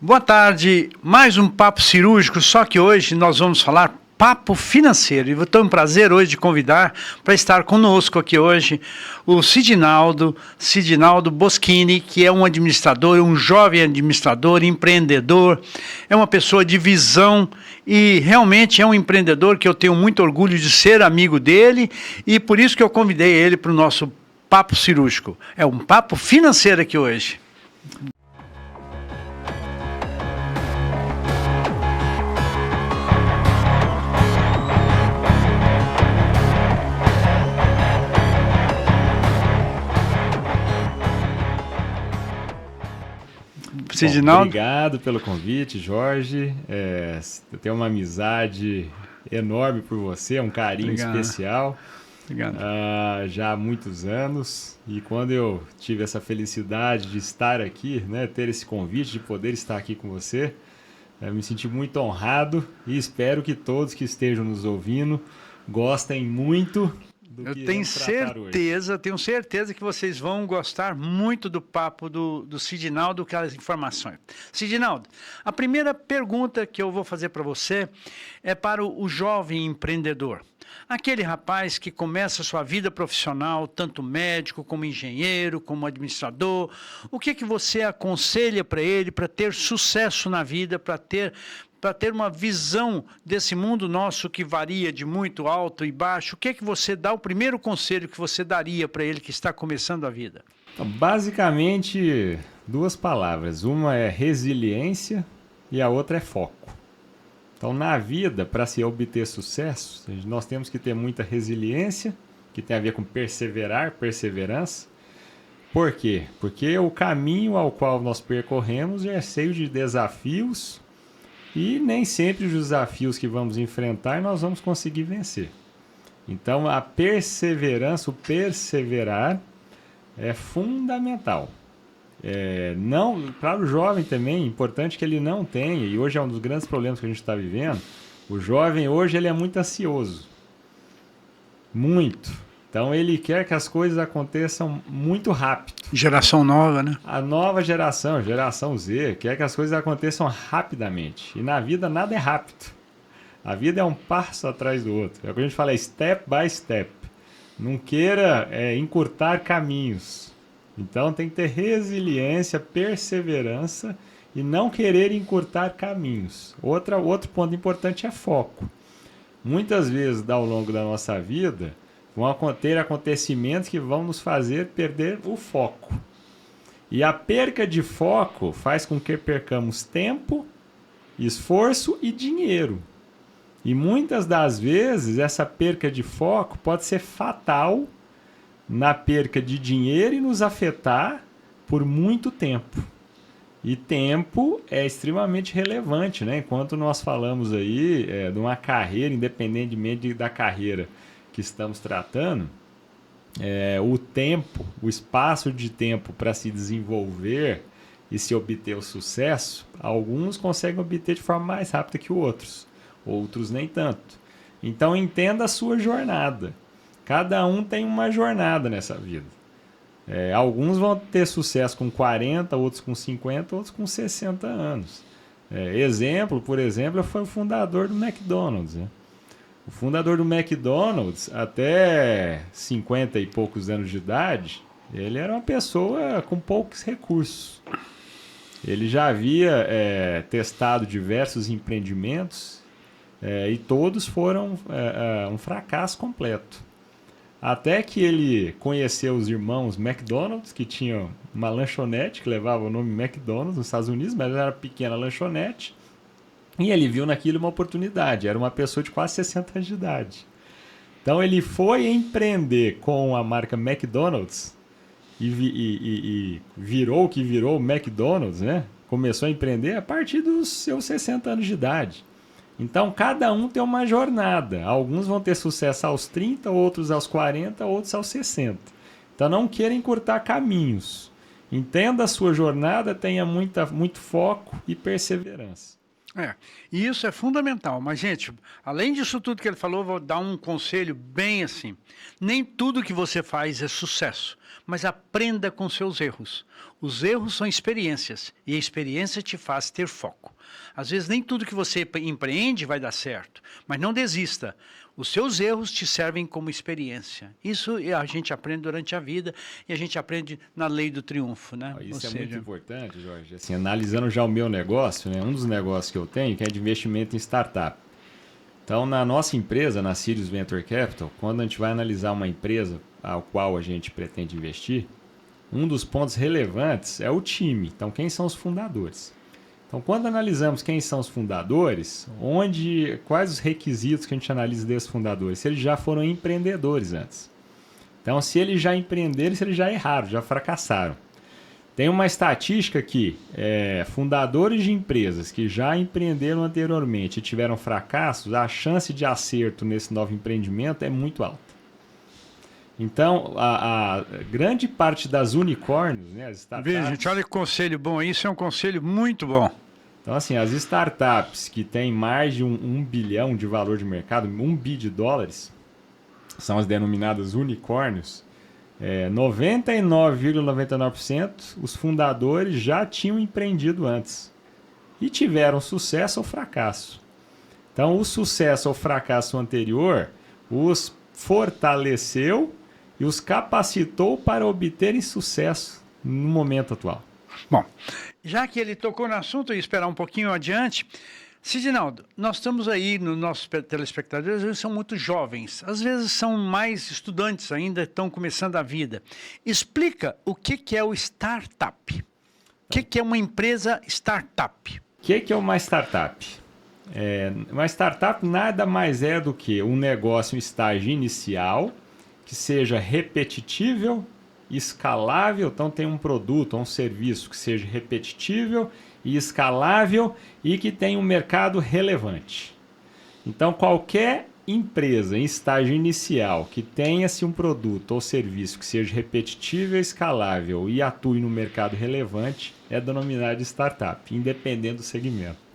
Boa tarde, mais um Papo Cirúrgico, só que hoje nós vamos falar papo financeiro. E eu tenho um prazer hoje de convidar para estar conosco aqui hoje o Sidinaldo Boschini, que é um administrador, um jovem administrador, empreendedor, é uma pessoa de visão e realmente é um empreendedor que eu tenho muito orgulho de ser amigo dele e por isso que eu convidei ele para o nosso Papo Cirúrgico. É um papo financeiro aqui hoje. Bom, obrigado pelo convite, Jorge. Eu tenho uma amizade enorme por você, um carinho especial. Obrigado. Já há muitos anos. E quando eu tive essa felicidade de estar aqui, né, ter esse convite, de poder estar aqui com você, eu me senti muito honrado e espero que todos que estejam nos ouvindo gostem muito. Eu tenho certeza que vocês vão gostar muito do papo do Sidinaldo, aquelas informações. Sidinaldo, a primeira pergunta que eu vou fazer para você é para o jovem empreendedor. Aquele rapaz que começa a sua vida profissional, tanto médico como engenheiro, como administrador, o que você aconselha para ele para ter sucesso na vida, para ter uma visão desse mundo nosso que varia de muito alto e baixo? O que você dá, o primeiro conselho que você daria para ele que está começando a vida? Então, basicamente, duas palavras. Uma é resiliência e a outra é foco. Então, na vida, para se obter sucesso, nós temos que ter muita resiliência, que tem a ver com perseverar, perseverança. Por quê? Porque o caminho ao qual nós percorremos é cheio de desafios e nem sempre os desafios que vamos enfrentar nós vamos conseguir vencer. Então, a perseverança, o perseverar é fundamental. Não, para o jovem também é importante que ele não tenha, e hoje é um dos grandes problemas que a gente está vivendo, o jovem hoje ele é muito ansioso. Muito. Então, ele quer que as coisas aconteçam muito rápido. Geração nova, né? A nova geração, geração Z, quer que as coisas aconteçam rapidamente. E na vida nada é rápido. A vida é um passo atrás do outro. É o que a gente fala, step by step. Não queira encurtar caminhos. Então tem que ter resiliência, perseverança e não querer encurtar caminhos. Outro ponto importante é foco. Muitas vezes ao longo da nossa vida vão ter acontecimentos que vão nos fazer perder o foco. E a perca de foco faz com que percamos tempo, esforço e dinheiro. E muitas das vezes essa perca de foco pode ser fatal na perca de dinheiro e nos afetar por muito tempo. E tempo é extremamente relevante, né? Enquanto nós falamos aí de uma carreira, independentemente da carreira que estamos tratando, o tempo, o espaço de tempo para se desenvolver e se obter o sucesso, alguns conseguem obter de forma mais rápida que outros nem tanto. Então entenda a sua jornada. Cada um tem uma jornada nessa vida. Alguns vão ter sucesso com 40, outros com 50, outros com 60 anos. Por exemplo, foi o fundador do McDonald's, né? O fundador do McDonald's, até 50 e poucos anos de idade, ele era uma pessoa com poucos recursos. Ele já havia testado diversos empreendimentos e todos foram um fracasso completo. Até que ele conheceu os irmãos McDonald's, que tinham uma lanchonete que levava o nome McDonald's nos Estados Unidos, mas era uma pequena lanchonete. E ele viu naquilo uma oportunidade. Era uma pessoa de quase 60 anos de idade. Então ele foi empreender com a marca McDonald's e virou o que virou o McDonald's, né? Começou a empreender a partir dos seus 60 anos de idade. Então, cada um tem uma jornada. Alguns vão ter sucesso aos 30, outros aos 40, outros aos 60. Então, não queira encurtar caminhos. Entenda a sua jornada, tenha muito foco e perseverança. E isso é fundamental. Mas, gente, além disso tudo que ele falou, vou dar um conselho bem assim. Nem tudo que você faz é sucesso, mas aprenda com seus erros. Os erros são experiências e a experiência te faz ter foco. Às vezes nem tudo que você empreende vai dar certo, mas não desista. Os seus erros te servem como experiência. Isso a gente aprende durante a vida e a gente aprende na lei do triunfo, né? Isso é muito importante, Jorge. Assim, analisando já o meu negócio, né? Um dos negócios que eu tenho que é de investimento em startup. Então, na nossa empresa, na Sirius Venture Capital, quando a gente vai analisar uma empresa ao qual a gente pretende investir, um dos pontos relevantes é o time. Então, quem são os fundadores? Então, quando analisamos quem são os fundadores, quais os requisitos que a gente analisa desses fundadores? Se eles já foram empreendedores antes. Então, se eles já empreenderam, se eles já erraram, já fracassaram. Tem uma estatística que fundadores de empresas que já empreenderam anteriormente e tiveram fracassos, a chance de acerto nesse novo empreendimento é muito alta. Então, a grande parte das unicórnios, né, as startups... Veja, gente, olha que conselho bom. Isso é um conselho muito bom. Então, assim, as startups que têm mais de um bilhão de valor de mercado, $1 bi, são as denominadas unicórnios, 99,99% os fundadores já tinham empreendido antes e tiveram sucesso ou fracasso. Então, o sucesso ou fracasso anterior os fortaleceu e os capacitou para obterem sucesso no momento atual. Bom, já que ele tocou no assunto, eu ia esperar um pouquinho adiante. Sidinaldo, nós estamos aí, nos nossos telespectadores, eles são muito jovens, às vezes são mais estudantes ainda, estão começando a vida. Explica o que é o startup. O que é uma empresa startup? O que é uma startup? Uma startup nada mais é do que um negócio, um estágio inicial, que seja repetitível, escalável. Então tem um produto ou um serviço que seja repetitível e escalável e que tenha um mercado relevante. Então qualquer empresa em estágio inicial que tenha-se um produto ou serviço que seja repetitível, escalável e atue no mercado relevante é denominada de startup, independente do segmento.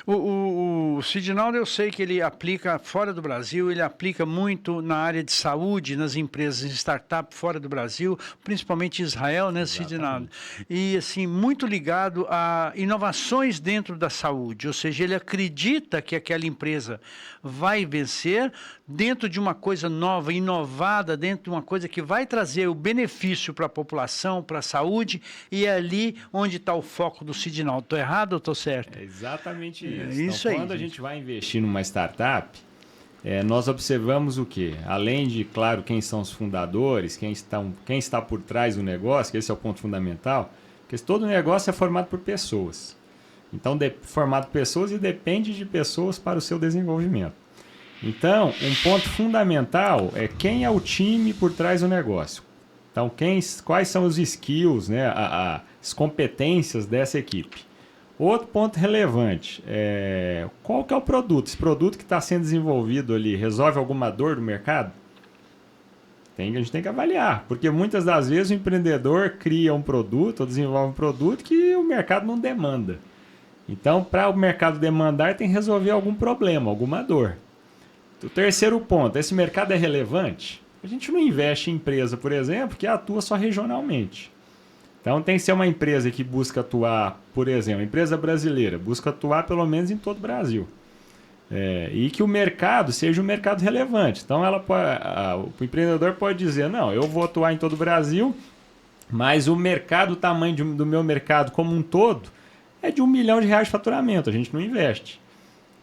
O Sidinaldo, eu sei que ele aplica fora do Brasil, ele aplica muito na área de saúde, nas empresas de startup fora do Brasil, principalmente em Israel, né, Sidinaldo? E, assim, muito ligado a inovações dentro da saúde, ou seja, ele acredita que aquela empresa vai vencer dentro de uma coisa nova, inovada, dentro de uma coisa que vai trazer o benefício para a população, para a saúde, e é ali onde está o foco do Sidinaldo. Estou errado ou estou certo? É exatamente isso. Isso então, quando a gente vai investir numa startup, nós observamos o quê? Além de, claro, quem são os fundadores, quem está por trás do negócio, que esse é o ponto fundamental, porque todo negócio é formado por pessoas. Então, formado por pessoas e depende de pessoas para o seu desenvolvimento. Então, um ponto fundamental é quem é o time por trás do negócio. Então, quais são os skills, né, as competências dessa equipe. Outro ponto relevante, qual que é o produto? Esse produto que está sendo desenvolvido ali resolve alguma dor do mercado? A gente tem que avaliar, porque muitas das vezes o empreendedor cria um produto ou desenvolve um produto que o mercado não demanda. Então, para o mercado demandar, tem que resolver algum problema, alguma dor. O terceiro ponto, esse mercado é relevante? A gente não investe em empresa, por exemplo, que atua só regionalmente. Então tem que ser uma empresa que busca atuar, por exemplo, empresa brasileira, busca atuar pelo menos em todo o Brasil. E que o mercado seja um mercado relevante. Então o empreendedor pode dizer, não, eu vou atuar em todo o Brasil, mas o tamanho do meu mercado como um todo é de R$1 milhão de faturamento, a gente não investe.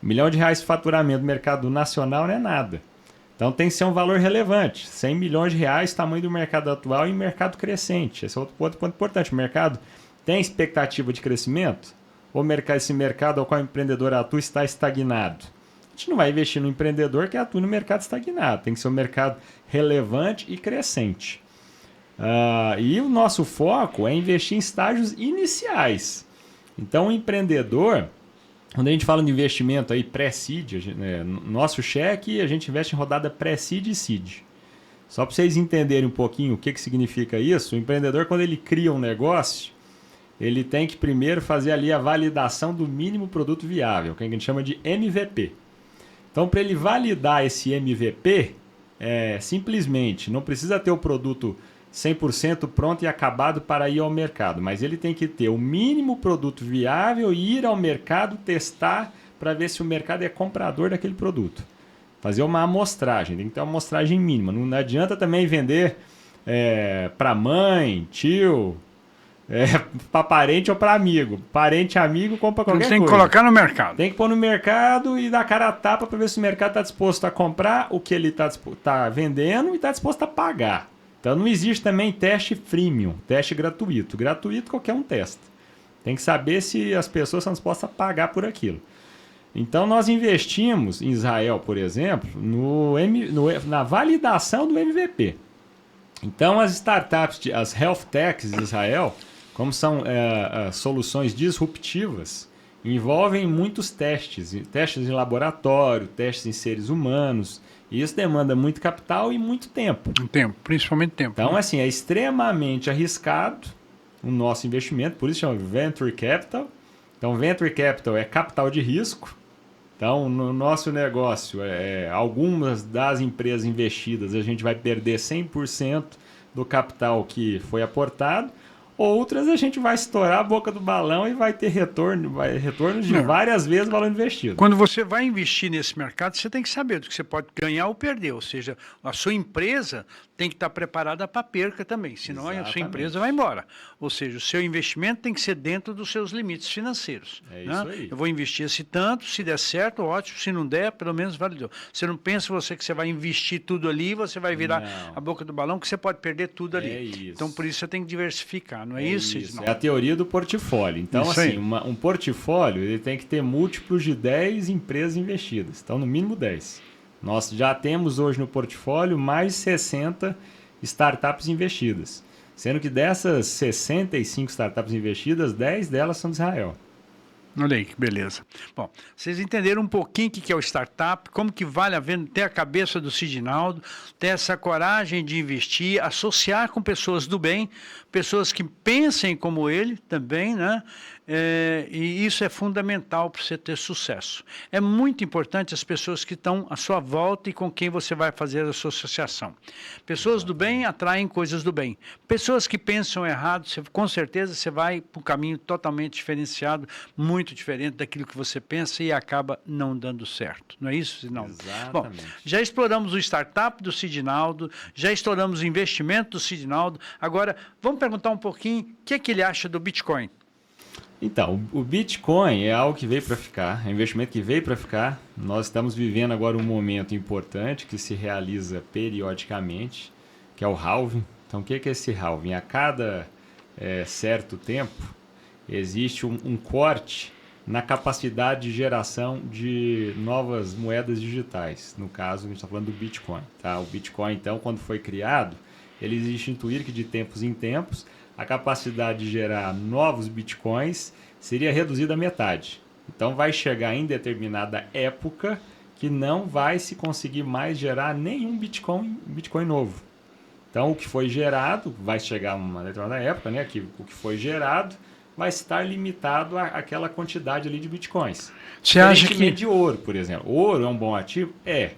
R$1 milhão de faturamento no mercado nacional não é nada. Então tem que ser um valor relevante. R$100 milhões, tamanho do mercado atual e mercado crescente. Esse é outro ponto importante. O mercado tem expectativa de crescimento? Ou esse mercado ao qual o empreendedor atua está estagnado? A gente não vai investir no empreendedor que atua no mercado estagnado. Tem que ser um mercado relevante e crescente. E o nosso foco é investir em estágios iniciais. Então o empreendedor... Quando a gente fala de investimento aí pré-seed, nosso cheque, a gente investe em rodada pré-seed e seed. Só para vocês entenderem um pouquinho o que significa isso, o empreendedor, quando ele cria um negócio, ele tem que primeiro fazer ali a validação do mínimo produto viável, que a gente chama de MVP. Então, para ele validar esse MVP, simplesmente não precisa ter o produto 100% pronto e acabado para ir ao mercado, mas ele tem que ter o mínimo produto viável e ir ao mercado testar para ver se o mercado é comprador daquele produto. Fazer uma amostragem, tem que ter uma amostragem mínima. Não adianta também vender para mãe, tio, para parente ou para amigo. Parente, amigo, compra qualquer coisa. Tem que colocar no mercado. Tem que pôr no mercado e dar cara a tapa para ver se o mercado está disposto a comprar o que ele está vendendo e está disposto a pagar. Então não existe também teste freemium, teste gratuito. Gratuito qualquer um testa. Tem que saber se as pessoas são dispostas a pagar por aquilo. Então nós investimos em Israel, por exemplo, na validação do MVP. Então as startups, as health techs de Israel, como são soluções disruptivas, envolvem muitos testes em laboratório, testes em seres humanos. E isso demanda muito capital e muito tempo. Principalmente tempo. Então, assim, é extremamente arriscado o nosso investimento, por isso chama Venture Capital. Então, Venture Capital é capital de risco. Então, no nosso negócio, algumas das empresas investidas, a gente vai perder 100% do capital que foi aportado. Outras a gente vai estourar a boca do balão e vai ter retorno de várias vezes o valor investido. Quando você vai investir nesse mercado, você tem que saber do que você pode ganhar ou perder. Ou seja, a sua empresa tem que estar preparada para perca também, senão a sua empresa vai embora. Ou seja, o seu investimento tem que ser dentro dos seus limites financeiros. É isso aí. Eu vou investir esse tanto, se der certo, ótimo, se não der, pelo menos validou. Você não pensa que você vai investir tudo ali, você vai virar a boca do balão, que você pode perder tudo ali. É isso. Então, por isso você tem que diversificar, não é isso? Isso. É a teoria do portfólio. Então, isso assim, um portfólio ele tem que ter múltiplos de 10 empresas investidas. Então, no mínimo 10. Nós já temos hoje no portfólio mais de 60 startups investidas. Sendo que dessas 65 startups investidas, 10 delas são de Israel. Olha aí, que beleza. Bom, vocês entenderam um pouquinho o que é o startup, como que vale a pena ter a cabeça do Sidinaldo, ter essa coragem de investir, associar com pessoas do bem, pessoas que pensem como ele também, né? E isso é fundamental para você ter sucesso. É muito importante as pessoas que estão à sua volta e com quem você vai fazer a sua associação. Pessoas do bem atraem coisas do bem. Pessoas que pensam errado, com certeza você vai para um caminho totalmente diferenciado, muito diferente daquilo que você pensa e acaba não dando certo. Não é isso, Sidinaldo? Exatamente. Bom, já exploramos o startup do Sidinaldo, já exploramos o investimento do Sidinaldo. Agora, vamos perguntar um pouquinho o que é que ele acha do Bitcoin. Então, o Bitcoin é algo que veio para ficar, é um investimento que veio para ficar. Nós estamos vivendo agora um momento importante que se realiza periodicamente, que é o halving. Então, o que é esse halving? A cada certo tempo, existe um corte na capacidade de geração de novas moedas digitais. No caso, a gente está falando do Bitcoin. Tá? O Bitcoin, então, quando foi criado, eles instituíram que de tempos em tempos, a capacidade de gerar novos bitcoins seria reduzida à metade. Então vai chegar em determinada época que não vai se conseguir mais gerar nenhum bitcoin novo. Então o que foi gerado, vai chegar uma determinada época, né, que o que foi gerado vai estar limitado àquela quantidade ali de bitcoins. Você acha que de ouro, por exemplo. Ouro é um bom ativo? É.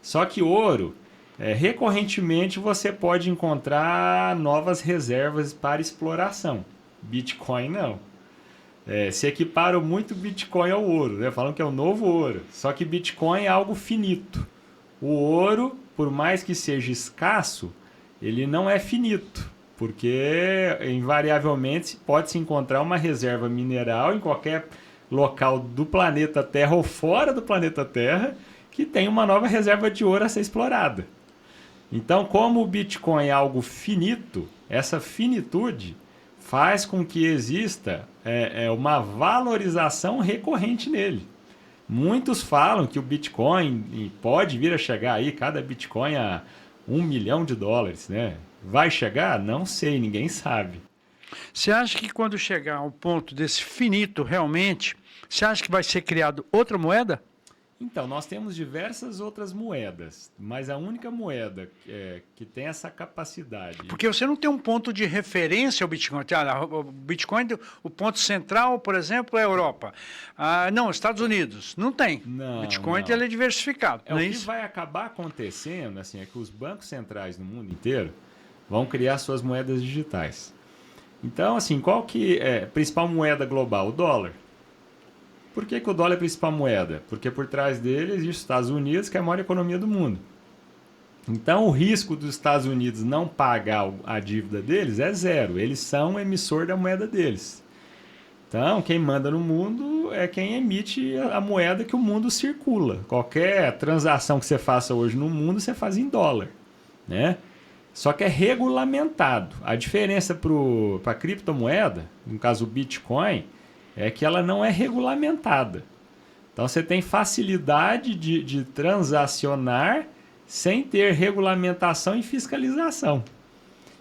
Só que ouro... recorrentemente você pode encontrar novas reservas para exploração. Bitcoin não. Se equiparam muito Bitcoin ao ouro, né? Falam que é o novo ouro. Só que Bitcoin é algo finito. O ouro, por mais que seja escasso, ele não é finito. Porque invariavelmente pode-se encontrar uma reserva mineral em qualquer local do planeta Terra ou fora do planeta Terra que tem uma nova reserva de ouro a ser explorada. Então, como o Bitcoin é algo finito, essa finitude faz com que exista uma valorização recorrente nele. Muitos falam que o Bitcoin pode vir a chegar aí, cada Bitcoin a $1 milhão, né? Vai chegar? Não sei, ninguém sabe. Você acha que quando chegar ao ponto desse finito realmente, você acha que vai ser criado outra moeda? Então, nós temos diversas outras moedas, mas a única moeda que tem essa capacidade... Porque você não tem um ponto de referência ao Bitcoin. O Bitcoin, o ponto central, por exemplo, é a Europa. Não, Estados Unidos. Não tem. Não, o Bitcoin não. Ele é diversificado. O que vai acabar acontecendo assim, é que os bancos centrais no mundo inteiro vão criar suas moedas digitais. Então, assim, qual que é a principal moeda global? O dólar. Por que o dólar é a principal moeda? Porque por trás dele existe os Estados Unidos, que é a maior economia do mundo. Então, o risco dos Estados Unidos não pagar a dívida deles é zero. Eles são o emissor da moeda deles. Então, quem manda no mundo é quem emite a moeda que o mundo circula. Qualquer transação que você faça hoje no mundo, você faz em dólar, né? Só que é regulamentado. A diferença para a criptomoeda, no caso o Bitcoin, é que ela não é regulamentada. Então você tem facilidade de transacionar sem ter regulamentação e fiscalização.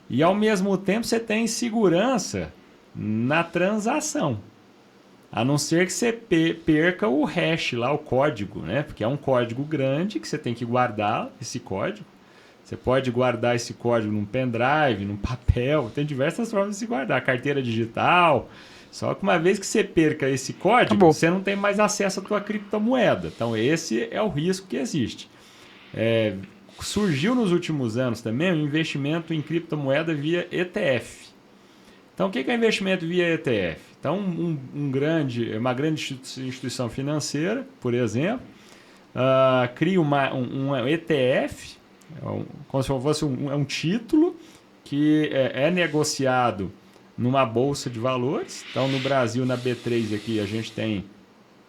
E ao mesmo tempo você tem segurança na transação. A não ser que você perca o hash lá, o código, né? Porque é um código grande que você tem que guardar esse código. Você pode guardar esse código num pendrive, num papel, tem diversas formas de se guardar, carteira digital. Só que uma vez que você perca esse código, você não tem mais acesso à tua criptomoeda. Então esse é o risco que existe. Surgiu nos últimos anos também o investimento em criptomoeda via ETF. Então o que é investimento via ETF? Então uma grande instituição financeira, por exemplo, cria um ETF, como se fosse um título que é negociado numa bolsa de valores. Então, no Brasil, na B3 aqui, a gente tem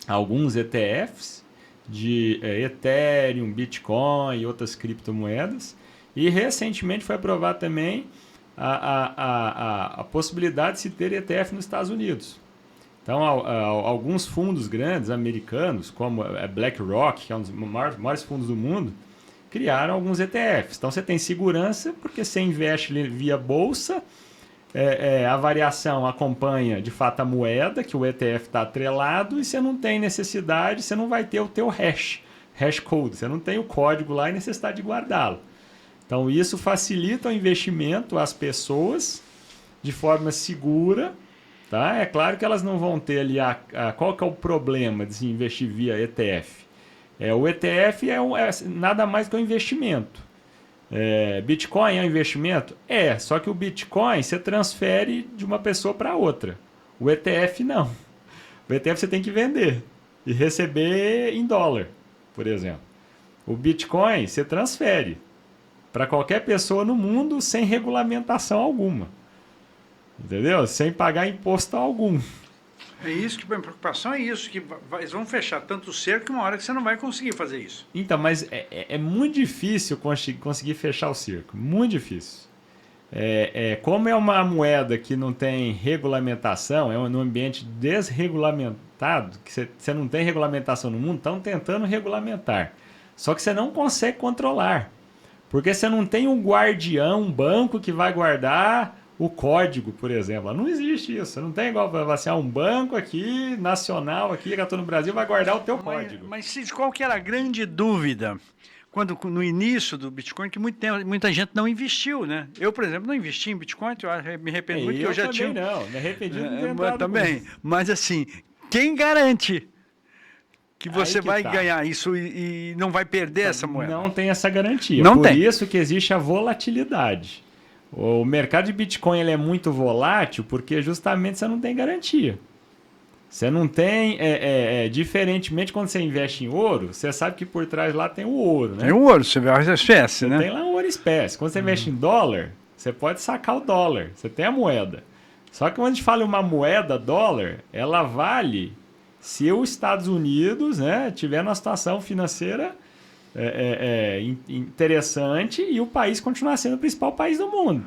alguns ETFs de Ethereum, Bitcoin e outras criptomoedas. E recentemente foi aprovado também a possibilidade de se ter ETF nos Estados Unidos. Então, alguns fundos grandes americanos, como a BlackRock, que é um dos maiores fundos do mundo, criaram alguns ETFs. Então, você tem segurança porque você investe via bolsa. A variação acompanha de fato a moeda, que o ETF está atrelado, e você não tem necessidade, você não vai ter o teu hash code, você não tem o código lá e necessidade de guardá-lo. Então isso facilita o investimento às pessoas de forma segura, tá? É claro que elas não vão ter ali qual que é o problema de se investir via ETF? O ETF é nada mais que um investimento. Bitcoin é um investimento? Só que o Bitcoin você transfere de uma pessoa para outra. O ETF não. O ETF você tem que vender e receber em dólar, por exemplo. O Bitcoin você transfere para qualquer pessoa no mundo sem regulamentação alguma. Entendeu? Sem pagar imposto algum. É isso que a minha preocupação é isso, que eles vão fechar tanto cerco que uma hora que você não vai conseguir fazer isso. Então, mas é muito difícil conseguir fechar o cerco, muito difícil. Como é uma moeda que não tem regulamentação, é um ambiente desregulamentado, que você não tem regulamentação no mundo, estão tentando regulamentar. Só que você não consegue controlar, porque você não tem um guardião, um banco que vai guardar o código, por exemplo. Não existe isso. Você não tem igual assim, um banco aqui, nacional aqui, que eu estou no Brasil, vai guardar o teu código. Mas Cid, qual que era a grande dúvida quando no início do Bitcoin, que muita gente não investiu, né? Eu, por exemplo, não investi em Bitcoin, eu me arrependo muito, porque eu já tinha... não, me arrependi de ter entrado também. Mas assim, quem garante que você vai ganhar isso e não vai perder essa moeda? Não tem essa garantia. Não Por tem. isso que existe a volatilidade. O mercado de Bitcoin ele é muito volátil porque justamente você não tem garantia. Você não tem, diferentemente quando você investe em ouro, você sabe que por trás lá tem o ouro, né? Tem o ouro, você vê a espécie, né? Tem lá o ouro espécie. Quando você investe em dólar, você pode sacar o dólar, você tem a moeda. Só que quando a gente fala em uma moeda dólar, ela vale se os Estados Unidos, né, tiver numa situação financeira interessante e o país continuar sendo o principal país do mundo.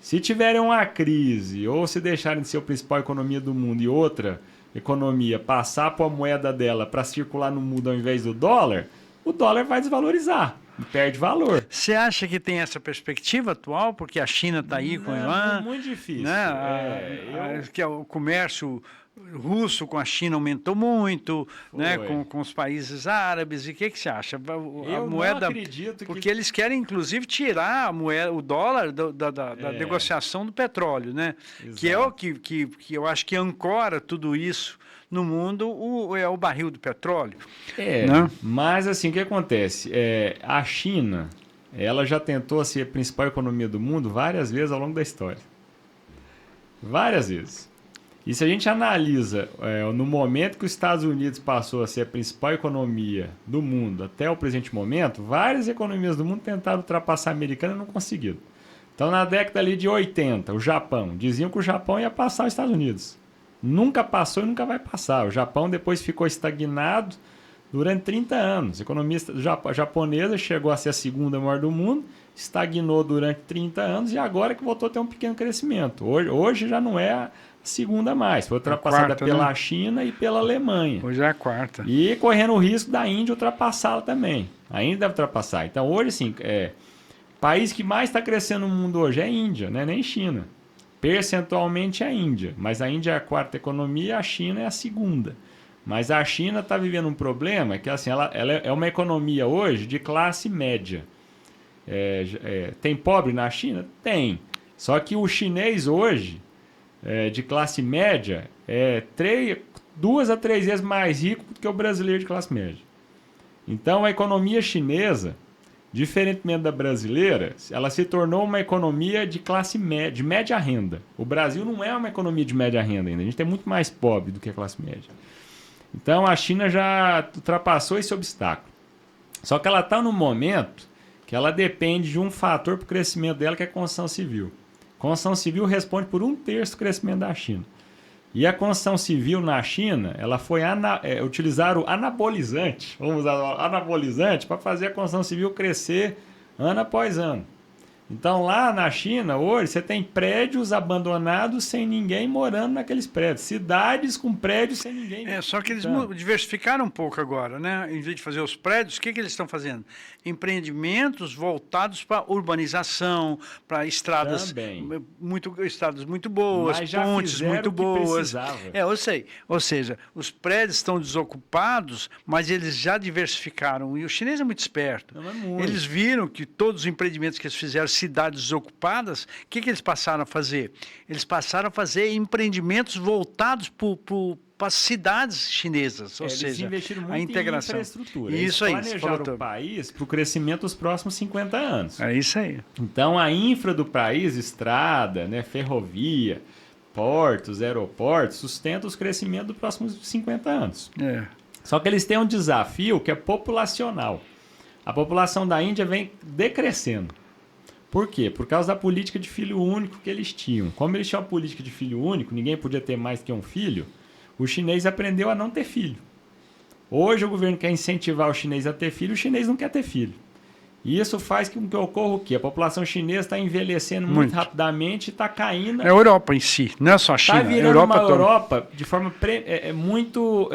Se tiverem uma crise ou se deixarem de ser a principal economia do mundo e outra economia passar para a moeda dela para circular no mundo ao invés do dólar, o dólar vai desvalorizar e perde valor. Você acha que tem essa perspectiva atual? Porque a China está aí com o Iran. É muito difícil. Né? Que é o comércio russo com a China aumentou muito, né, com os países árabes. E o que você acha? Eu moeda, não acredito porque eles querem, inclusive, tirar a moeda, o dólar da negociação do petróleo, né? Exato. Que é o que eu acho que ancora tudo isso no mundo, é o barril do petróleo. Né? Mas assim, o que acontece? A China, ela já tentou ser a principal economia do mundo várias vezes ao longo da história. Várias vezes. E se a gente analisa no momento que os Estados Unidos passou a ser a principal economia do mundo até o presente momento, várias economias do mundo tentaram ultrapassar a americana e não conseguiram. Então, na década ali de 80, o Japão, diziam que o Japão ia passar os Estados Unidos. Nunca passou e nunca vai passar. O Japão depois ficou estagnado durante 30 anos. A economia japonesa chegou a ser a segunda maior do mundo, estagnou durante 30 anos e agora que voltou a ter um pequeno crescimento. Hoje já não é a segunda mais. Foi ultrapassada pela China e pela Alemanha. Hoje é a quarta. E correndo o risco da Índia ultrapassá-la também. Ainda deve ultrapassar. Então hoje, sim, o país que mais está crescendo no mundo hoje é a Índia, não é nem China. Percentualmente é a Índia. Mas a Índia é a quarta economia e a China é a segunda. Mas a China está vivendo um problema que assim, ela é uma economia hoje de classe média. Tem pobre na China? Tem. Só que o chinês hoje, de classe média, é 2 a 3 vezes mais rico do que o brasileiro de classe média. Então a economia chinesa, diferentemente da brasileira, ela se tornou uma economia de classe média, de média renda. O Brasil não é uma economia de média renda ainda. A gente tem muito mais pobre do que a classe média. Então a China já ultrapassou esse obstáculo. Só que ela está no momento que ela depende de um fator para o crescimento dela, que é a construção civil. A construção civil responde por 1/3 do crescimento da China. E a construção civil na China, ela foi utilizar o anabolizante, vamos usar o anabolizante, para fazer a construção civil crescer ano após ano. Então lá na China, hoje, você tem prédios abandonados sem ninguém morando naqueles prédios. Cidades com prédios sem ninguém. Só que eles diversificaram um pouco agora, né? Em vez de fazer os prédios, o que eles estão fazendo? Empreendimentos voltados para urbanização, para estradas muito boas, pontes muito boas. Eu sei. Ou seja, os prédios estão desocupados, mas eles já diversificaram. E o chinês é muito esperto. Eles viram que todos os empreendimentos que eles fizeram, cidades desocupadas, o que eles passaram a fazer? Eles passaram a fazer empreendimentos voltados para as cidades chinesas, ou seja, investiram muito a integração. Em infraestrutura. Isso aí. Planejaram o país para o crescimento dos próximos 50 anos. É isso aí. Então, a infra do país, estrada, ferrovia, portos, aeroportos, sustenta os crescimentos dos próximos 50 anos. Só que eles têm um desafio que é populacional. A população da Índia vem decrescendo. Por quê? Por causa da política de filho único que eles tinham. Como eles tinham a política de filho único, ninguém podia ter mais que um filho, o chinês aprendeu a não ter filho. Hoje o governo quer incentivar o chinês a ter filho, o chinês não quer ter filho. E isso faz com que ocorra o quê? A população chinesa está envelhecendo muito rapidamente e está caindo. É a Europa em si, não é só a China. Está virando uma Europa de forma muito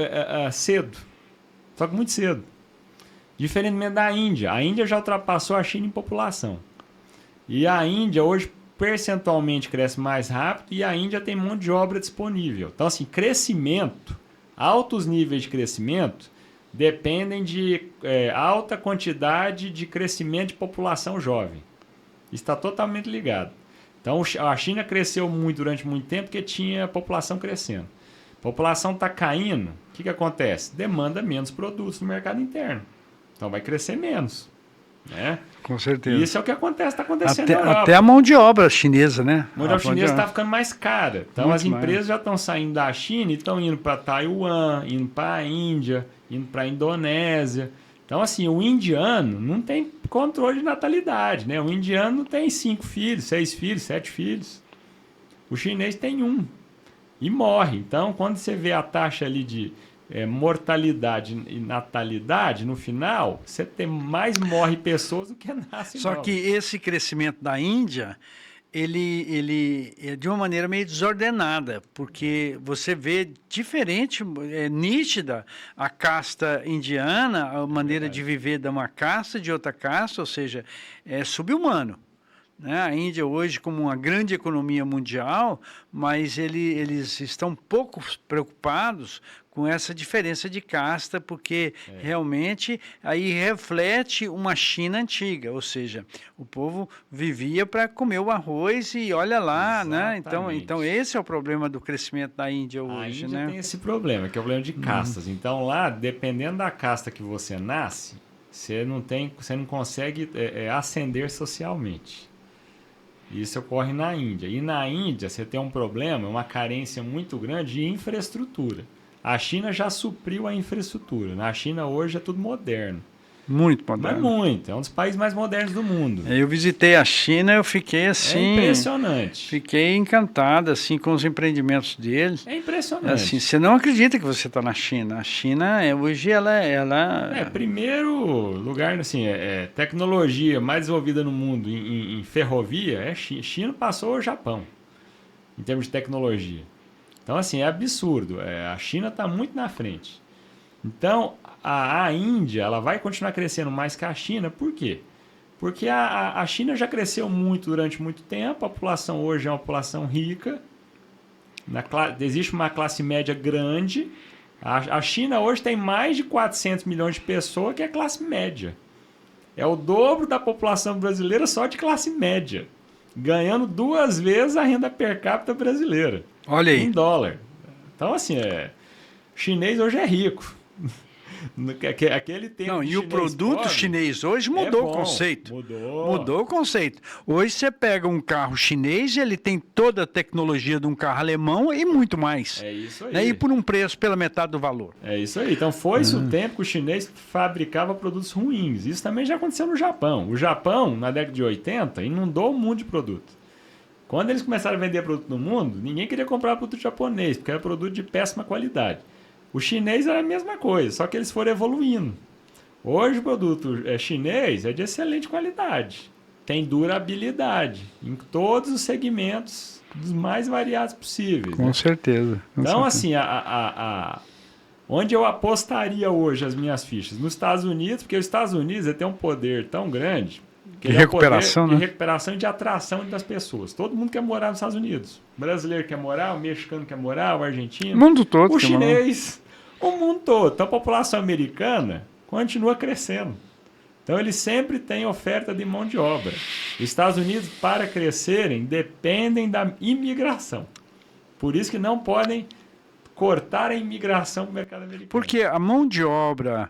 cedo. Só que muito cedo. Diferentemente da Índia. A Índia já ultrapassou a China em população. E a Índia hoje percentualmente cresce mais rápido e a Índia tem mão de obra disponível. Então, assim, crescimento, altos níveis de crescimento dependem de alta quantidade de crescimento de população jovem. Está totalmente ligado. Então, a China cresceu muito durante muito tempo porque tinha população crescendo. A população está caindo, o que acontece? Demanda menos produtos no mercado interno. Então, vai crescer menos. Né? Com certeza. Isso é o que está acontecendo na Europa. Até a mão de obra chinesa, né? A mão de obra chinesa está ficando mais cara. Então as empresas já estão saindo da China e estão indo para Taiwan, indo para a Índia, indo para a Indonésia. Então, assim, o indiano não tem controle de natalidade, né? O indiano tem 5 filhos, 6 filhos, 7 filhos. O chinês tem 1 e morre. Então, quando você vê a taxa ali de mortalidade e natalidade, no final, você tem mais morre pessoas do que nascem. Só que esse crescimento da Índia, ele é de uma maneira meio desordenada, porque você vê diferente, nítida a casta indiana, a maneira de viver de uma casta, de outra casta, ou seja, é subhumano. né? A Índia hoje como uma grande economia mundial, mas eles estão pouco preocupados com essa diferença de casta, porque realmente aí reflete uma China antiga, ou seja, o povo vivia para comer o arroz e olha lá, né? Então esse é o problema do crescimento da Índia hoje, A Índia né? tem esse problema, que é o problema de castas. Então lá, dependendo da casta que você nasce, você não consegue ascender socialmente. Isso ocorre na Índia. E na Índia você tem um problema, uma carência muito grande de infraestrutura. A China já supriu a infraestrutura. Na China hoje é tudo moderno. Muito Mas moderno. muito. É um dos países mais modernos do mundo. Eu visitei a China, eu fiquei É assim, impressionante. fiquei encantado assim com os empreendimentos deles. É impressionante. Assim, você não acredita que você está na China. A China hoje ela Primeiro lugar, assim, tecnologia mais desenvolvida no mundo em ferrovia, China passou o Japão, em termos de tecnologia. Então, assim, é absurdo. A China está muito na frente. Então, a Índia ela vai continuar crescendo mais que a China. Por quê? Porque a China já cresceu muito durante muito tempo, a população hoje é uma população rica, existe uma classe média grande. A China hoje tem mais de 400 milhões de pessoas, que é classe média. É o dobro da população brasileira só de classe média, ganhando 2 vezes a renda per capita brasileira. Olha aí. Em dólar. Então, assim, chinês hoje é rico. Aquele tempo não, e o produto pobre, chinês hoje mudou o conceito. Mudou o conceito. Hoje você pega um carro chinês, ele tem toda a tecnologia de um carro alemão e muito mais. É isso aí. Né? E por um preço pela metade do valor. É isso aí. Então foi-se o tempo que o chinês fabricava produtos ruins. Isso também já aconteceu no Japão. O Japão, na década de 80, inundou o mundo de produto. Quando eles começaram a vender produto no mundo, ninguém queria comprar produto japonês, porque era produto de péssima qualidade. O chinês era a mesma coisa, só que eles foram evoluindo. Hoje o produto chinês é de excelente qualidade. Tem durabilidade em todos os segmentos dos mais variados possíveis. Com certeza. Então, assim, onde eu apostaria hoje as minhas fichas? Nos Estados Unidos, porque os Estados Unidos tem um poder tão grande... De recuperação, né? De recuperação e de atração das pessoas. Todo mundo quer morar nos Estados Unidos. O brasileiro quer morar, o mexicano quer morar, o argentino. O mundo todo. O chinês. O mundo todo. Então a população americana continua crescendo. Então eles sempre têm oferta de mão de obra. Os Estados Unidos, para crescerem, dependem da imigração. Por isso que não podem cortar a imigração para o mercado americano. Porque a mão de obra...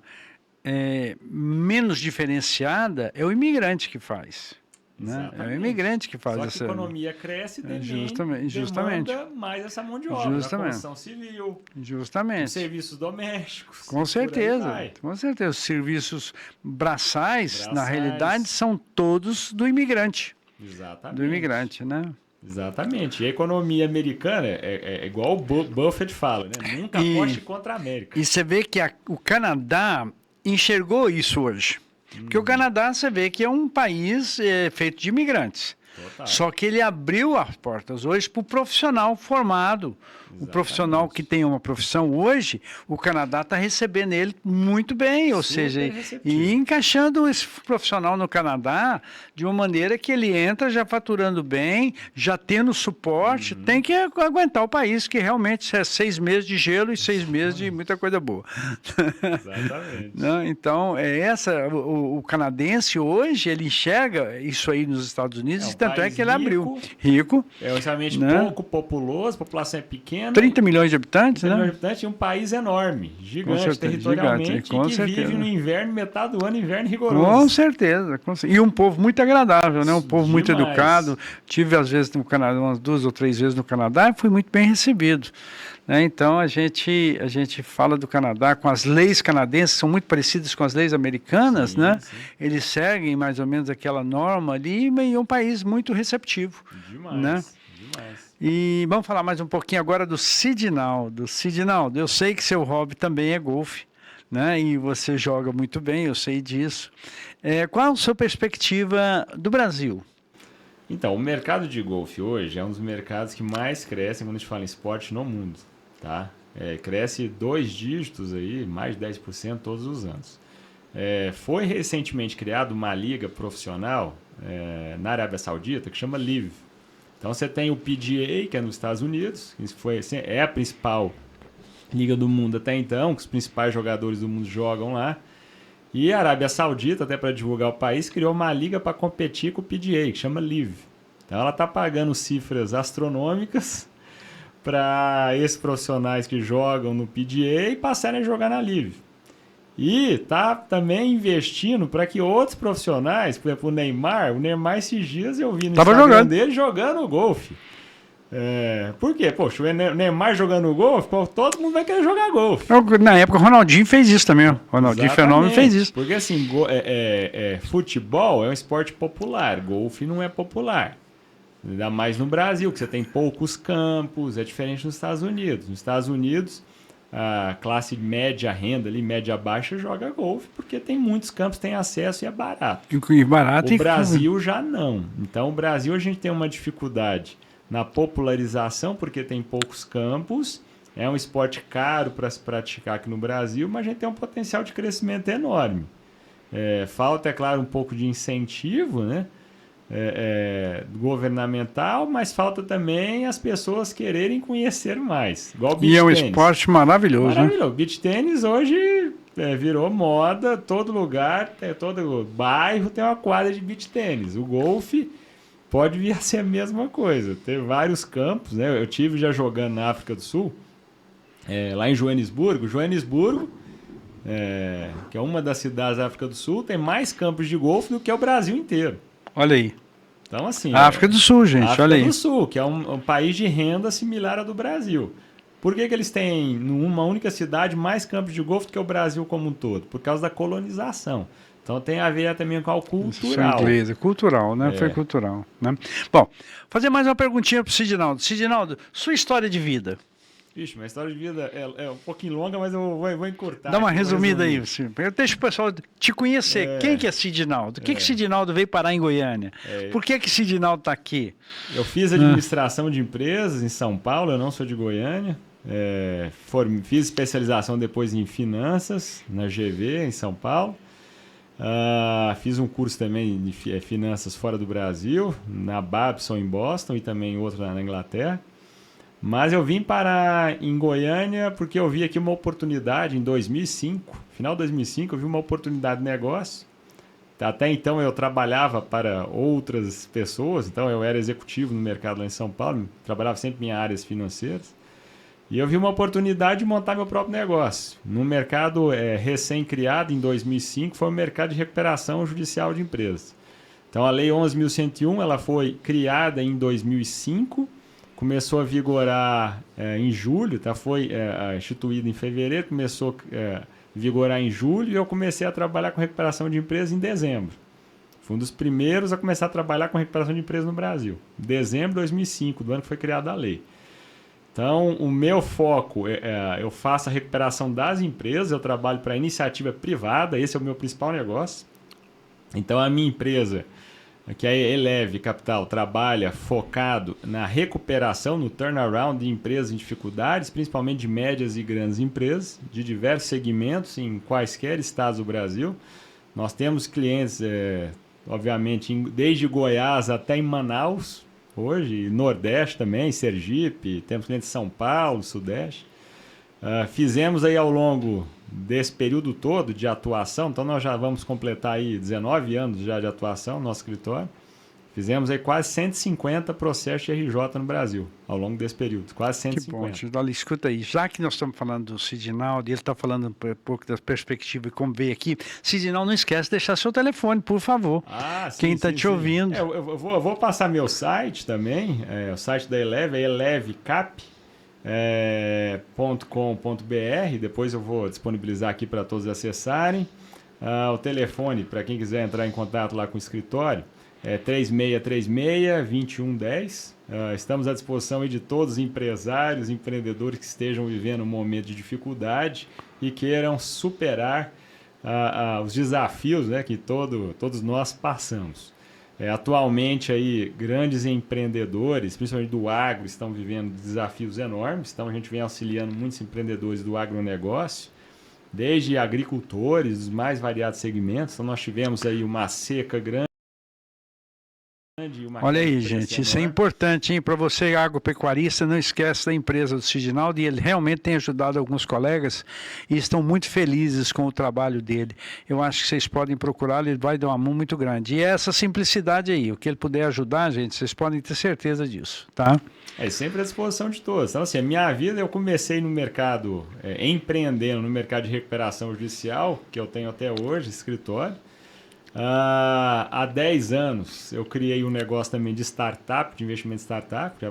menos diferenciada é o imigrante que faz. Né? É o imigrante que faz. Só que a economia cresce e demanda mais essa mão de obra. Justamente. A construção civil, justamente. Os serviços domésticos. Com certeza. Com certeza. Os serviços braçais, na realidade, são todos do imigrante. Exatamente. Do imigrante, né? Exatamente. E a economia americana é igual o Buffett fala, né? Nunca aposte contra a América. E você vê que o Canadá enxergou isso hoje. Porque o Canadá, você vê que é um país feito de imigrantes. Total. Só que ele abriu as portas hoje para o profissional formado. Exatamente. O profissional que tem uma profissão hoje, o Canadá está recebendo ele muito bem, ou seja, e encaixando esse profissional no Canadá de uma maneira que ele entra já faturando bem, já tendo suporte, tem que aguentar o país, que realmente é 6 meses de gelo e 6 meses de muita coisa boa. Exatamente. Então, o canadense hoje, ele enxerga isso aí nos Estados Unidos, e tanto é que ele abriu. Rico. É extremamente pouco populoso, a população é pequena. 30 milhões de habitantes, 30 milhões de habitantes e um país enorme, gigante territorialmente, vive no inverno, metade do ano, inverno rigoroso. Com certeza. E um povo muito agradável, né? Um povo muito educado. Tive, às vezes, no Canadá, umas 2 ou 3 vezes no Canadá, e fui muito bem recebido. Né? Então, a gente fala do Canadá com as leis canadenses, são muito parecidas com as leis americanas, sim, né? Sim. Eles seguem mais ou menos aquela norma ali, e é um país muito receptivo. Demais, né? demais. E vamos falar mais um pouquinho agora do Sidinaldo. Sidinaldo, eu sei que seu hobby também é golfe, né? E você joga muito bem, eu sei disso. Qual a sua perspectiva do Brasil? Então, o mercado de golfe hoje é um dos mercados que mais crescem quando a gente fala em esporte no mundo, tá? Cresce 2 dígitos aí, mais de 10% todos os anos. Foi recentemente criada uma liga profissional na Arábia Saudita que chama LIV. Então você tem o PGA, que é nos Estados Unidos, que é a principal liga do mundo até então, que os principais jogadores do mundo jogam lá. E a Arábia Saudita, até para divulgar o país, criou uma liga para competir com o PGA, que chama LIV. Então ela está pagando cifras astronômicas para esses profissionais que jogam no PGA e passarem a jogar na LIV. E tá também investindo para que outros profissionais, por exemplo, o Neymar esses dias eu vi no Instagram dele jogando golfe. Por quê? Poxa, o Neymar jogando golfe, todo mundo vai querer jogar golfe. Na época o Ronaldinho fez isso também. O Ronaldinho Fenômeno fez isso. Porque assim, futebol é um esporte popular, golfe não é popular. Ainda mais no Brasil, que você tem poucos campos, é diferente nos Estados Unidos. Nos Estados Unidos, a classe média renda, ali, média baixa, joga golfe, porque tem muitos campos, tem acesso e é barato. O Brasil já não. Então, o Brasil a gente tem uma dificuldade na popularização, porque tem poucos campos, é um esporte caro para se praticar aqui no Brasil, mas a gente tem um potencial de crescimento enorme. Falta, é claro, um pouco de incentivo, né? Governamental, mas falta também as pessoas quererem conhecer mais. Igual o beach tênis. É um tênis. esporte maravilhoso. Né? O beach tênis hoje virou moda, todo lugar, todo bairro tem uma quadra de beach tênis. O golfe pode vir a ser a mesma coisa. Tem vários campos, né? Eu tive já jogando na África do Sul, lá em Joanesburgo. Que é uma das cidades da África do Sul, tem mais campos de golfe do que o Brasil inteiro. Olha aí. Então, assim, a África do Sul, gente, olha aí. África do Sul, que é um país de renda similar ao do Brasil. Por que eles têm, numa única cidade, mais campos de golfe do que o Brasil como um todo? Por causa da colonização. Então tem a ver também com o cultural. Inglesa, cultural, né? Foi cultural. Né? Bom, fazer mais uma perguntinha para o Sidinaldo. Sidinaldo, sua história de vida. Ixi, minha história de vida é um pouquinho longa, mas eu vou encurtar. Dá uma resumida aí. Deixa o pessoal te conhecer. Quem que é Sidinaldo? Por que Sidinaldo veio parar em Goiânia? Por que Sidinaldo está aqui? Eu fiz administração de empresas em São Paulo, eu não sou de Goiânia. Fiz especialização depois em finanças na GV, em São Paulo. Fiz um curso também de finanças fora do Brasil, na Babson em Boston e também outro na Inglaterra. Mas eu vim parar em Goiânia porque eu vi aqui uma oportunidade em 2005, final de 2005, eu vi uma oportunidade de negócio. Até então eu trabalhava para outras pessoas, então eu era executivo no mercado lá em São Paulo, trabalhava sempre em áreas financeiras. E eu vi uma oportunidade de montar meu próprio negócio. No mercado recém-criado, em 2005, foi o mercado de recuperação judicial de empresas. Então a Lei 11.101 ela foi criada em 2005, começou a vigorar em julho, foi instituída em fevereiro, começou a vigorar em julho e eu comecei a trabalhar com recuperação de empresas em dezembro. Fui um dos primeiros a começar a trabalhar com recuperação de empresas no Brasil. Dezembro de 2005, do ano que foi criada a lei. Então, o meu foco, eu faço a recuperação das empresas, eu trabalho para iniciativa privada, esse é o meu principal negócio. Então, a minha empresa, que é a Eleve Capital, trabalha focado na recuperação, no turnaround de empresas em dificuldades, principalmente de médias e grandes empresas, de diversos segmentos, em quaisquer estados do Brasil. Nós temos clientes, obviamente, desde Goiás até em Manaus, hoje, Nordeste também, Sergipe, temos clientes em São Paulo, Sudeste. Fizemos aí ao longo desse período todo de atuação, então nós já vamos completar aí 19 anos já de atuação no nosso escritório. Fizemos aí quase 150 processos de RJ no Brasil, ao longo desse período, quase 150. Que bom, olha, escuta aí, já que nós estamos falando do Sidinaldo, e ele está falando um pouco da perspectiva e como veio aqui, Sidinaldo, não esquece de deixar seu telefone, por favor. Sim, quem está te ouvindo. Eu vou passar meu site também, o site da Eleve, é elevecap.com.br, depois eu vou disponibilizar aqui para todos acessarem. O telefone, para quem quiser entrar em contato lá com o escritório, é 3636-2110. Estamos à disposição aí de todos os empresários, empreendedores que estejam vivendo um momento de dificuldade e queiram superar os desafios, né, que todos nós passamos. Atualmente, aí, grandes empreendedores, principalmente do agro, estão vivendo desafios enormes. Então, a gente vem auxiliando muitos empreendedores do agronegócio, desde agricultores, dos mais variados segmentos. Então, nós tivemos aí uma seca grande. vende. Olha aí, gente, isso é importante, hein? Para você, agropecuarista, não esquece da empresa do Sidinaldo, e ele realmente tem ajudado alguns colegas e estão muito felizes com o trabalho dele. Eu acho que vocês podem procurá-lo, ele vai dar uma mão muito grande. E é essa simplicidade aí, o que ele puder ajudar, gente, vocês podem ter certeza disso, tá? É sempre à disposição de todos. Então, assim, a minha vida, eu comecei no mercado, empreendendo no mercado de recuperação judicial, que eu tenho até hoje, escritório. Há 10 anos eu criei um negócio também de startup, de investimento em startup. Já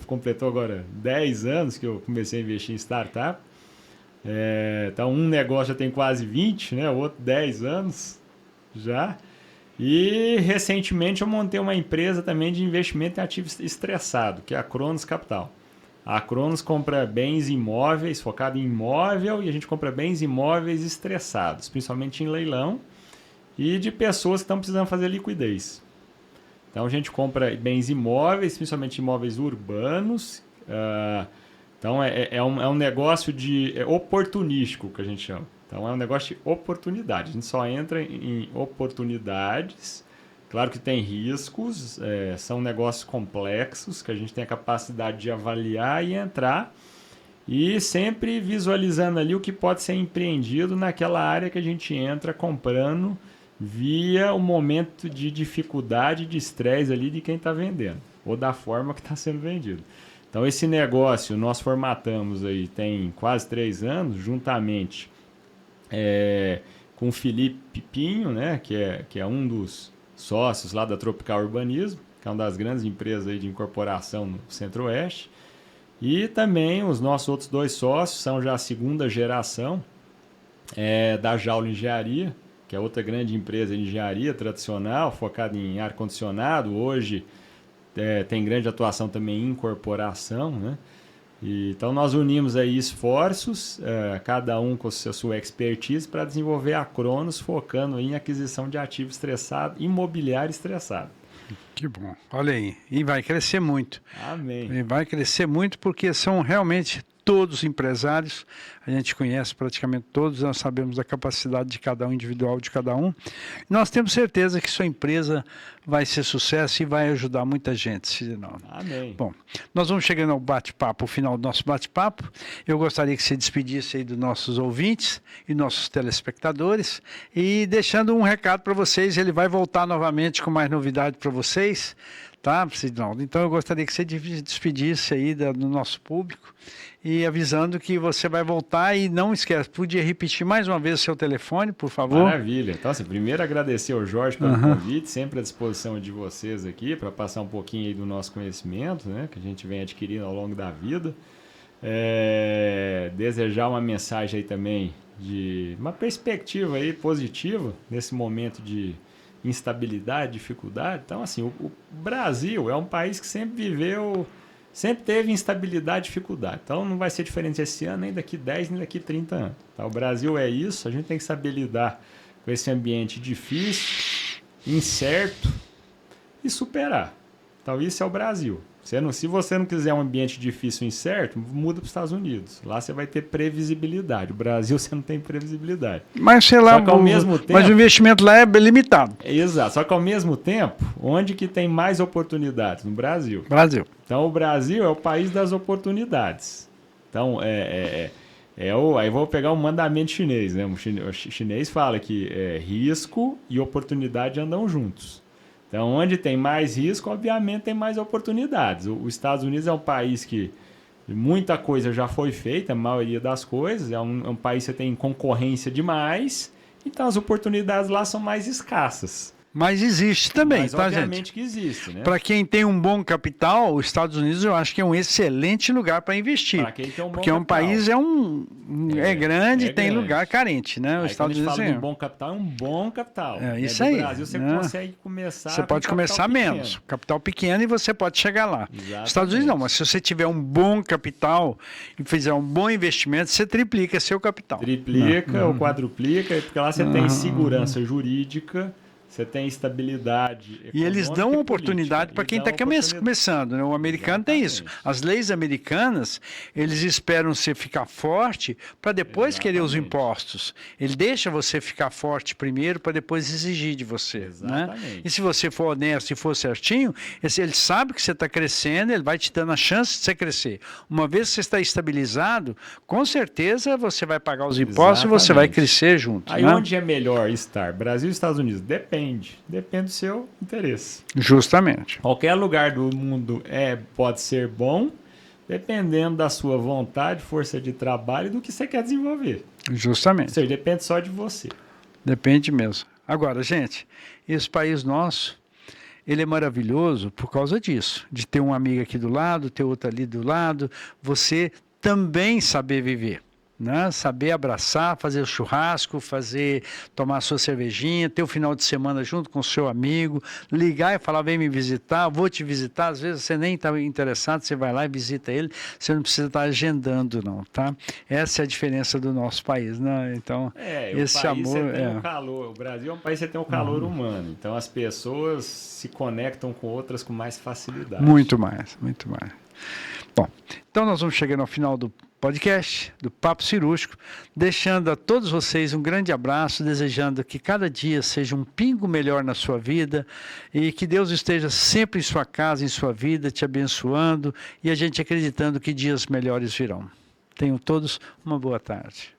completou agora 10 anos que eu comecei a investir em startup. Então, um negócio já tem quase 20, né? O outro 10 anos já. E recentemente eu montei uma empresa também de investimento em ativo estressado, que é a Cronos Capital. A Cronos compra bens imóveis, focado em imóvel, e a gente compra bens imóveis estressados, principalmente em leilão, e de pessoas que estão precisando fazer liquidez. Então a gente compra bens imóveis, principalmente imóveis urbanos. Então é um negócio oportunístico, que a gente chama. Então é um negócio de oportunidade. A gente só entra em oportunidades. Claro que tem riscos, são negócios complexos que a gente tem a capacidade de avaliar e entrar. E sempre visualizando ali o que pode ser empreendido naquela área que a gente entra comprando via o momento de dificuldade, de estresse ali de quem está vendendo, ou da forma que está sendo vendido. Então esse negócio nós formatamos aí tem quase 3 anos, juntamente com o Felipe Pinho, né, que é um dos sócios lá da Tropical Urbanismo, que é uma das grandes empresas aí de incorporação no Centro-Oeste. E também os nossos outros 2 sócios são já a segunda geração da Jaula Engenharia, que é outra grande empresa de engenharia tradicional, focada em ar-condicionado. Hoje tem grande atuação também em incorporação, né? Então nós unimos aí esforços, cada um com a sua expertise, para desenvolver a Cronos, focando em aquisição de ativo estressado, imobiliário estressado. Que bom, olha aí, e vai crescer muito. Amém. E vai crescer muito porque são realmente todos empresários, a gente conhece praticamente todos, nós sabemos da capacidade de cada um, individual de cada um. Nós temos certeza que sua empresa vai ser sucesso e vai ajudar muita gente, Sidinaldo. Amém. Bom, nós vamos chegando ao bate-papo, ao final do nosso bate-papo. Eu gostaria que você despedisse aí dos nossos ouvintes e nossos telespectadores e deixando um recado para vocês, ele vai voltar novamente com mais novidade para vocês, tá, Sidinaldo? Então eu gostaria que você despedisse aí do nosso público e avisando que você vai voltar e não esquece, podia repetir mais uma vez o seu telefone, por favor? Maravilha. Então, assim, primeiro agradecer ao Jorge pelo convite, sempre à disposição de vocês aqui para passar um pouquinho aí do nosso conhecimento, né, que a gente vem adquirindo ao longo da vida. Desejar uma mensagem aí também de uma perspectiva aí positiva nesse momento de instabilidade, dificuldade. Então, assim, o Brasil é um país que sempre teve instabilidade e dificuldade. Então, não vai ser diferente esse ano, nem daqui 10, nem daqui 30 anos. Tá? O Brasil é isso, a gente tem que saber lidar com esse ambiente difícil, incerto e superar. Então, isso é o Brasil. Se você não quiser um ambiente difícil e incerto, muda para os Estados Unidos. Lá você vai ter previsibilidade. O Brasil você não tem previsibilidade. Mas sei lá, mas o investimento lá é limitado. Exato. Só que ao mesmo tempo, onde que tem mais oportunidades? No Brasil. Brasil. Então o Brasil é o país das oportunidades. Então aí vou pegar um mandamento chinês, né? O chinês fala que risco e oportunidade andam juntos. Então, onde tem mais risco, obviamente tem mais oportunidades. Os Estados Unidos é um país que muita coisa já foi feita, a maioria das coisas. É um país que tem concorrência demais, então as oportunidades lá são mais escassas. Mas existe também, mas, tá, obviamente gente? Que existe, né? Para quem tem um bom capital, os Estados Unidos eu acho que é um excelente lugar para investir. Para quem tem um bom porque capital. É um país grande e tem lugar carente, né? Os Estados Unidos fala de um bom capital, é um bom capital. Isso aí. No Brasil você consegue começar. Você pode começar menos, capital pequeno, e você pode chegar lá. Exatamente. Estados Unidos não, mas se você tiver um bom capital e fizer um bom investimento, você triplica seu capital. Triplica ou quadruplica, porque lá você tem segurança jurídica. você tem estabilidade E eles dão uma oportunidade para quem está começando, né? O americano tem isso. As leis americanas, eles esperam você ficar forte para depois querer os impostos. Ele deixa você ficar forte primeiro para depois exigir de você. Né? E se você for honesto e for certinho, ele sabe que você está crescendo, ele vai te dando a chance de você crescer. Uma vez que você está estabilizado, com certeza você vai pagar os impostos e você vai crescer junto. Aí onde é melhor estar? Brasil e Estados Unidos? Depende do seu interesse. Justamente. Qualquer lugar do mundo pode ser bom, dependendo da sua vontade, força de trabalho e do que você quer desenvolver. Justamente. Ou seja, depende só de você. Depende mesmo. Agora, gente, esse país nosso, ele é maravilhoso por causa disso, de ter um amigo aqui do lado, ter outro ali do lado, você também saber viver. Né? Saber abraçar, fazer o churrasco, tomar a sua cervejinha, ter o final de semana junto com o seu amigo, ligar e falar, vem me visitar, vou te visitar. Às vezes você nem está interessado, você vai lá e visita ele, você não precisa estar agendando, não, tá? Essa é a diferença do nosso país, né? Então, esse amor... Tem o calor. O Brasil é um país que tem o calor humano, então as pessoas se conectam com outras com mais facilidade. Muito mais, muito mais. Bom, então nós vamos chegando ao final do podcast, do Papo Cirúrgico, deixando a todos vocês um grande abraço, desejando que cada dia seja um pingo melhor na sua vida e que Deus esteja sempre em sua casa, em sua vida, te abençoando e a gente acreditando que dias melhores virão. Tenham todos uma boa tarde.